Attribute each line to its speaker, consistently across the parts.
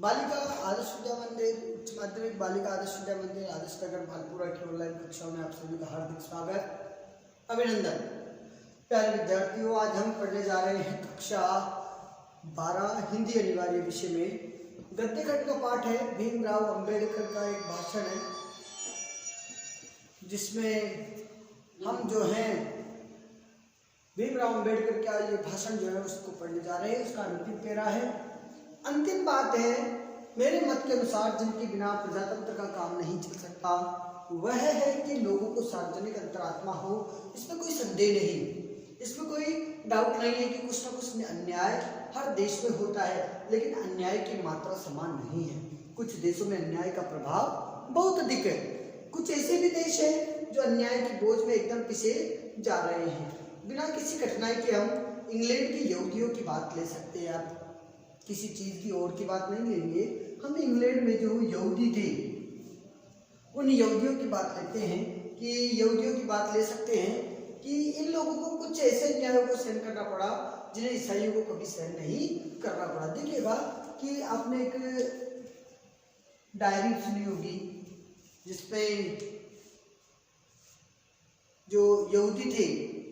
Speaker 1: बालिका आदर्श विद्या मंदिर, उच्च माध्यमिक बालिका आदर्श विद्या मंदिर आदर्श नगर मालपुरा की ऑनलाइन कक्षाओं में आप सभी का हार्दिक स्वागत, अभिनंदन। प्यारे विद्यार्थियों, आज हम पढ़ने जा रहे हैं कक्षा 12 हिंदी अनिवार्य विषय में। गद्य खंड का पाठ है। भीमराव अंबेडकर का एक भाषण है जिसमें हम जो हैं भीमराव अंबेडकर का ये भाषण जो है उसको पढ़ने जा रहे हैं। उसका अंतिम पेरा है। अंतिम बात है, मेरे मत के अनुसार जिनके बिना प्रजातंत्र का काम नहीं चल सकता वह है कि लोगों को सार्वजनिक अंतरात्मा हो। इसमें कोई संदेह नहीं, इसमें कोई डाउट नहीं है कि कुछ ना कुछ अन्याय हर देश में होता है, लेकिन अन्याय की मात्रा समान नहीं है। कुछ देशों में अन्याय का प्रभाव बहुत अधिक है। कुछ ऐसे भी देश हैं जो अन्याय की बोझ में एकदम पिसे जा रहे हैं। बिना किसी कठिनाई के हम इंग्लैंड के यहूदियों की बात ले सकते हैं। आप किसी चीज़ की और की बात नहीं लेंगे, हम इंग्लैंड में जो यहूदी थे उन यहूदियों की बात लेते हैं कि यहूदियों की बात ले सकते हैं कि इन लोगों को कुछ ऐसे अन्यायों को सहन करना पड़ा जिन्हें ईसाइयों को कभी सहन नहीं करना पड़ा। देखिएगा कि आपने एक डायरी सुनी होगी जिसमें जो यहूदी थे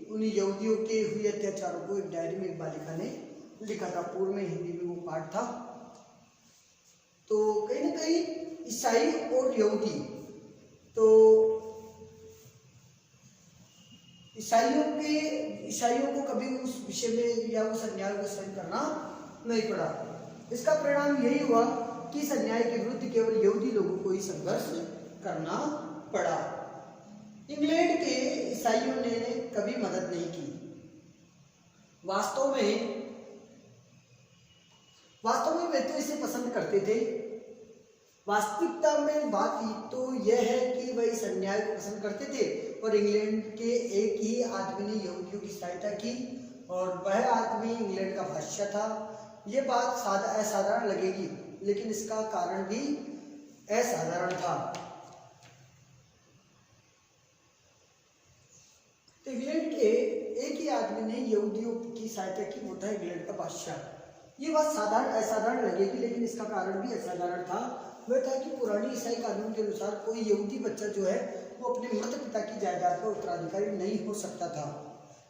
Speaker 1: उन यहूदियों के हुए अत्याचारों को एक डायरी में एक बालिका ने लिखा था। पूर्व में हिंदी में वो पाठ था। तो कहीं ना कहीं ईसाई और यहूदी, तो ईसाइयों को कभी उस विषय में या उस अन्याय को सहन करना नहीं पड़ा। इसका परिणाम यही हुआ कि इस अन्याय के विरुद्ध केवल यहूदी लोगों को ही संघर्ष करना पड़ा। इंग्लैंड के ईसाइयों ने कभी मदद नहीं की। वास्तव में वे तो इसे पसंद करते थे। वास्तविकता में बात तो यह है कि वह इस अन्याय को पसंद करते थे और इंग्लैंड के एक ही आदमी ने यहूदियों की सहायता की और वह आदमी इंग्लैंड का बादशाह था। यह बात असाधारण लगेगी, लेकिन इसका कारण भी असाधारण था। तो इंग्लैंड के एक ही आदमी ने यहूदियों की सहायता की, वो था इंग्लैंड का बादशाह। ये बात असाधारण लगेगी, लेकिन इसका कारण भी असाधारण था। वह था कि पुरानी ईसाई कानून के अनुसार कोई यहूदी बच्चा जो है वो अपने मृत पिता की जायदाद का उत्तराधिकारी नहीं हो सकता था।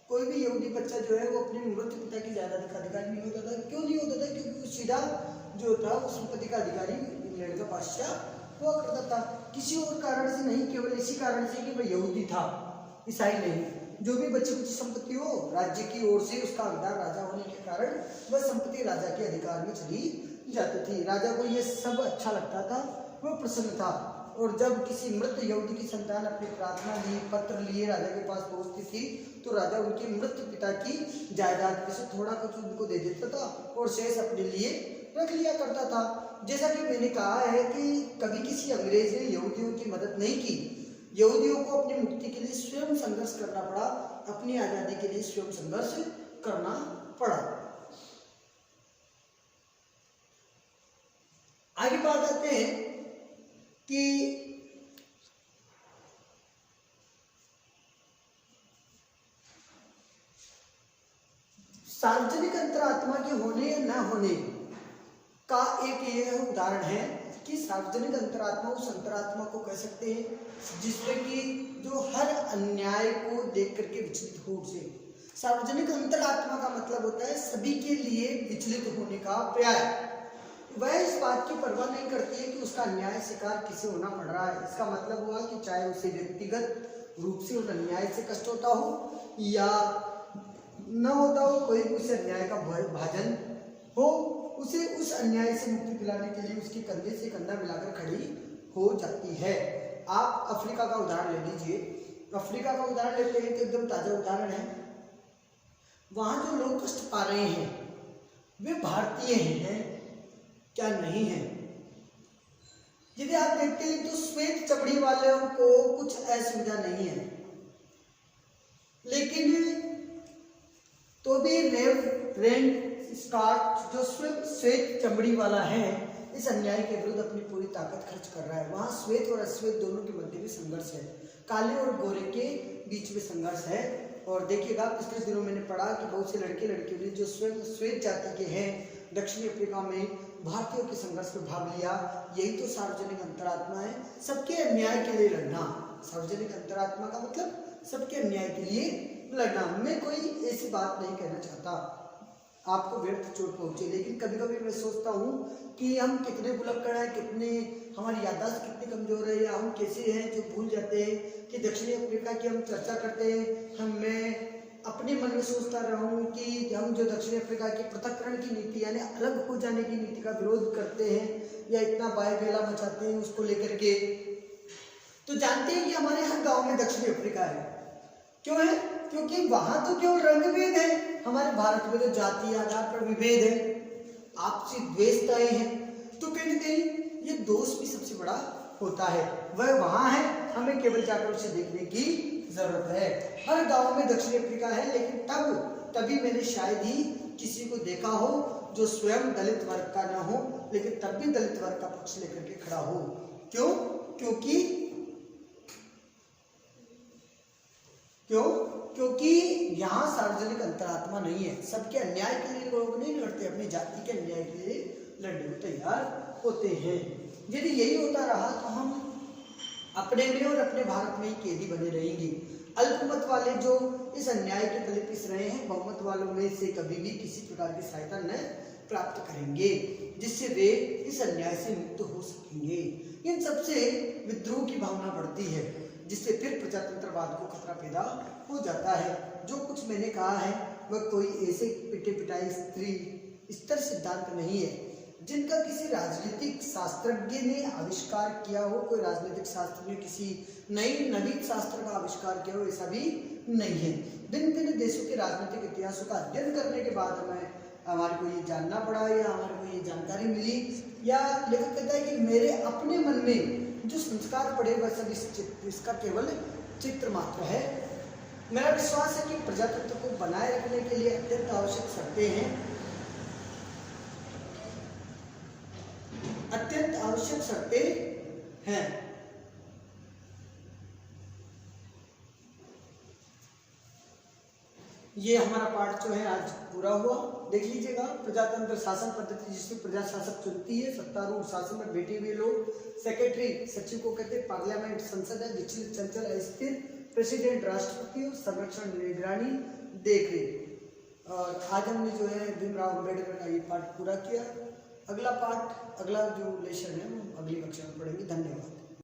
Speaker 1: कोई भी यहूदी बच्चा जो है वो अपने मृत पिता की जायदाद का अधिकारी नहीं होता था। क्यों नहीं होता था? क्योंकि वो सीधा जो था वो संपत्ति का अधिकारी इंग्लैंड का बादशाह हुआ करता था। किसी और कारण से नहीं, केवल इसी कारण से कि वह यहूदी था, ईसाई नहीं। जो भी बच्चे कुछ संपत्ति हो राज्य की ओर से, उसका हकदार राजा होने के कारण वह संपत्ति राजा के अधिकार में चली जाती थी। राजा को यह सब अच्छा लगता था, वह प्रसन्न था। और जब किसी मृत यहूदी की संतान अपनी प्रार्थना लिए पत्र लिए राजा के पास पहुंचती थी तो राजा उनके मृत पिता की जायदाद में से थोड़ा कुछ उनको दे देता था और शेष अपने लिए रख लिया करता था। जैसा कि मैंने कहा है कि कभी किसी अंग्रेज ने यहूदियों की मदद नहीं की। यहूदियों को अपनी मुक्ति के लिए स्वयं संघर्ष करना पड़ा, अपनी आजादी के लिए स्वयं संघर्ष करना पड़ा। आगे बात आते हैं कि सार्वजनिक अंतरात्मा के होने या न होने का एक यह उदाहरण है कि सार्वजनिक अंतरात्मा उस अंतरात्मा को कह सकते हैं जिसमें कि जो हर अन्याय को देख करके विचलित हो उसे। सार्वजनिक अंतरात्मा का मतलब होता है सभी के लिए विचलित होने का प्रयास। वह इस बात की परवाह नहीं करती है कि उसका अन्याय शिकार किसे होना पड़ रहा है। इसका मतलब हुआ कि चाहे उसे व्यक्तिगत रूप से उस अन्याय से कष्ट होता हो या न होता हो, कोई उस अन्याय का भाजन हो, उसे उस अन्याय से मुक्ति दिलाने के लिए उसके कंधे से कंधा मिलाकर खड़ी हो जाती है। आप अफ्रीका का उदाहरण ले लीजिए। अफ्रीका का उदाहरण लेते हैं तो एकदम ताजा उदाहरण है। वहां जो लोग कष्ट पा रहे हैं वे भारतीय हैं क्या? नहीं है। यदि आप देखते हैं तो श्वेत चमड़ी वालों को कुछ असुविधा नहीं है, लेकिन तो भी रेवरेंड स्कॉट जो श्वेत चमड़ी वाला है इस अन्याय के विरुद्ध अपनी पूरी ताकत खर्च कर रहा है। वहां श्वेत और अश्वेत दोनों के मध्य में संघर्ष है, काले और गोरे के बीच में संघर्ष है। और देखिएगा पिछले दिनों मैंने पढ़ा कि बहुत से लड़के लड़कियों ने जो स्वयं श्वेत जाति के हैं, दक्षिणी अफ्रीका में भारतीयों के संघर्ष में भाग लिया। यही तो सार्वजनिक अंतरात्मा है, सबके अन्याय के लिए लड़ना। सार्वजनिक अंतरात्मा का मतलब सबके अन्याय के लिए लड़ना। मैं कोई ऐसी बात नहीं कहना चाहता आपको व्यर्थ चोट पहुंचे, लेकिन कभी कभी मैं सोचता हूँ कि हम कितने भुलक्कड़ हैं, कितने हमारी याददाश्त कितनी कमजोर है, या हम कैसे हैं जो भूल जाते हैं कि दक्षिणी अफ्रीका की हम चर्चा करते हैं। मैं अपने मन में सोचता रहा हूँ कि हम जो दक्षिण अफ्रीका की पृथक्करण की नीति यानी अलग हो जाने की नीति का विरोध करते हैं या इतना बायबेला मचाते हैं उसको लेकर के, तो जानते हैं कि हमारे हर गांव में दक्षिणी अफ्रीका है। क्यों है? क्योंकि वहां तो केवल रंग भेद है, हमारे भारत में तो जातीय आधार पर विभेद है, आपसी द्वेषताएं हैं। तो कहीं ना कहीं ये दोष भी सबसे बड़ा होता है, वह वहां है, हमें केवल जाकर उसे देखने की जरूरत है। हर गांव में दक्षिणी अफ्रीका है, लेकिन तभी मैंने शायद ही किसी को देखा हो जो स्वयं दलित वर्ग का ना हो, लेकिन तब भी दलित वर्ग का पक्ष लेकर के खड़ा हो। क्यों? क्योंकि यहाँ सार्वजनिक अंतरात्मा नहीं है। सबके अन्याय के लिए लोग नहीं लड़ते, अपनी जाति के अन्याय के लिए लड़ने को तैयार होते हैं। यदि यही होता रहा तो हम अपने में और अपने भारत में ही कैदी बने रहेंगे। अल्पमत वाले जो इस अन्याय के तले पिस रहे हैं, बहुमत वालों में से कभी भी किसी प्रकार की सहायता न प्राप्त करेंगे, जिससे वे इस अन्याय से मुक्त हो सकेंगे। इन सबसे विद्रोह की भावना बढ़ती है, जिससे फिर प्रजातंत्रवाद को खतरा पैदा हो जाता है। जो कुछ मैंने कहा है वह कोई ऐसे पिटे पिटाई स्तर सिद्धांत नहीं है जिनका किसी राजनीतिक शास्त्रज्ञ ने आविष्कार किया हो। कोई राजनीतिक शास्त्र ने किसी नवीन शास्त्र का आविष्कार किया हो, ऐसा भी नहीं है। भिन्न भिन्न देशों के राजनीतिक इतिहासों का अध्ययन करने के बाद हमारे को ये जानना पड़ा या हमारे को ये जानकारी मिली, या लेखक कहता है कि मेरे अपने मन में जो संस्कार पड़े वह सब इसका केवल चित्र मात्र है। मेरा विश्वास है कि प्रजातंत्र को बनाए रखने के लिए अत्यंत आवश्यक शर्तें हैं। ये हमारा पाठ जो है आज पूरा हुआ। देख लीजिएगा, प्रजातंत्र शासन पद्धति जिसमें प्रजा शासक चुनती है, सत्तारूढ़ शासन में बैठे हुए लोग, सेक्रेटरी सचिव को कहते हैं, पार्लियामेंट संसद है, विचलित चंचल अस्थिर, प्रेसिडेंट राष्ट्रपति और संरक्षण निगरानी देख रेख। और आज हमने जो है भीमराव अम्बेडकर का ये पाठ पूरा किया। अगला जो लेसन है वो अगली कक्षा में पढ़ेंगे। धन्यवाद।